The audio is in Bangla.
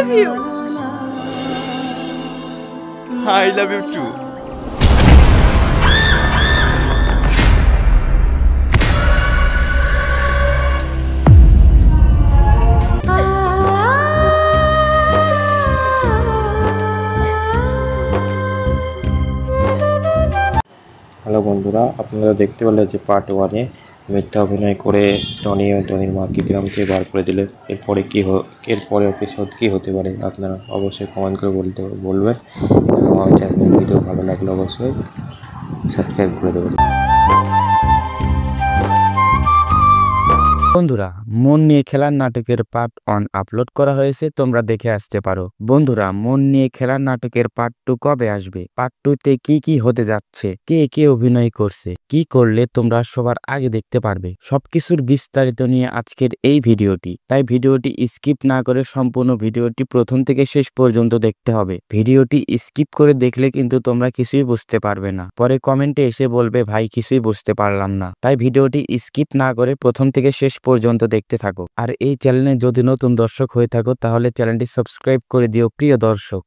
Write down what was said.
love you. I love you too. Hello বন্ধুরা, আপনারা দেখতে পেলেন যে পার্ট 1-এ মিথ্যা অভিনয় করে টনি ও টনির মাকে গ্রাম থেকে বার করে দিলেন। এরপরে এপিসোড কী হতে পারে আপনারা অবশ্যই কমেন্ট করে বলবেন। এবং আমার চ্যানেলের ভিডিও ভালো লাগলে অবশ্যই সাবস্ক্রাইব করে দেবেন। বন্ধুরা, মন নিয়ে খেলার নাটকের পার্ট 1 আপলোড করা হয়েছে, তোমরা দেখে আসতে পারো। বন্ধুরা, মন নিয়ে খেলার নাটকের পার্ট 2 কবে আসবে, পার্ট 2-তে কি কি হতে যাচ্ছে, কে কে অভিনয় করছে, কি করলে তোমরা সবার আগে দেখতে পারবে, সবকিছুর বিস্তারিত নিয়ে আজকের এই ভিডিওটি। তাই ভিডিওটি স্কিপ না করে সম্পূর্ণ ভিডিওটি প্রথম থেকে শেষ পর্যন্ত দেখতে হবে। ভিডিওটি স্কিপ করে দেখলে কিন্তু তোমরা কিছুই বুঝতে পারবে না, পরে কমেন্টে এসে বলবে ভাই কিছুই বুঝতে পারলাম না। তাই ভিডিওটি স্কিপ না করে প্রথম থেকে শেষ পর্যন্ত দেখতে থাকো। আর এই চ্যানেলে যদি নতুন দর্শক হয়ে থাকো তাহলে চ্যানেলটি সাবস্ক্রাইব করে দিও প্রিয় দর্শক।